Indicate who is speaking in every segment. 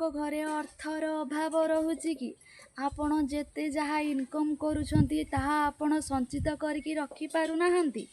Speaker 1: घरे अर्थर अभाव रहुछि कि आपण जेते जहा इनकम करूछंती ताहा आपण संचित करके रखी पारु नाहंती,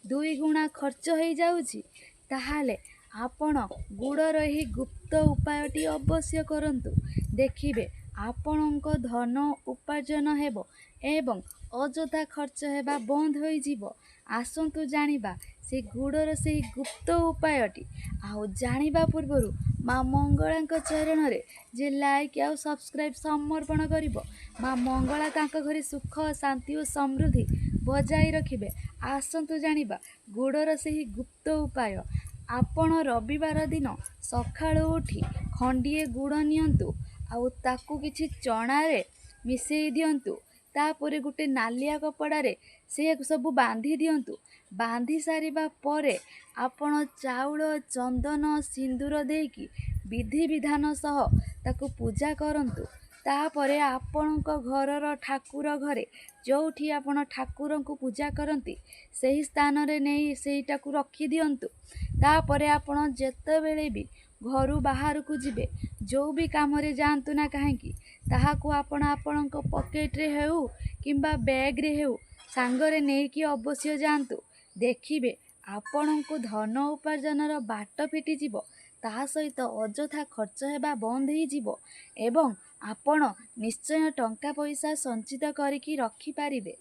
Speaker 1: 2 गुणा खर्च हो जाउछि, ताहाले आपण गुड़र ही गुप्त उपायटी अवश्य करंतु। देखिबे आपणक धन उपार्जन हेबो एवं अଯଥା खर्च हेबा बंद होई जीवो। आसंतु जानिबा से गुड़र से गुप्त उपायटी। आउ जानिबा पूर्वरु माँ मंगलांक चरण रे जे लाइक आउ सब्सक्राइब समर्पण करिवो, माँ मंगला तांका घरे सुख शांति और समृद्धि बजाई रखिबे। आसंतु जानिबा गुड़र से गुप्त उपाय। आपण रविवार दिन सकाळु उठी खंडिए गुड़ नियंतु, आउ ताकू किछि चना रे मिसेई दियंतु। तापरे गुटे नालिया कपड़ारे से सबु बांधी दियंतु। बांधी सारिबा परे आपण चाउल चंदन सिंदूर देकी विधि विधान सह ताकू पूजा करंतु। तापरे आपणक घरर ठाकुर घरे जोठी आपण ठाकुरंकु पूजा करंती सेही स्थान रे नेई सेईटाकू रखी दियंतु। तापरे आपण जेतेबेले भी घरु बाहर को जिबे, जो भी काम रे जांतु ना काहेकि ताहाकू आपण आपणक पॉकेट रे हेउ किंबा बैग रे हेउ सांगरे नेकी अवश्य जांतु। देखिबे आपणको धन उपार्जनर बाट फिटी जीवो, ताहा सहित अଯଥା खर्च हेबा बंद ही जीवो एवं आपण निश्चय टंका पैसा संचित करिकी रखी पारिबे।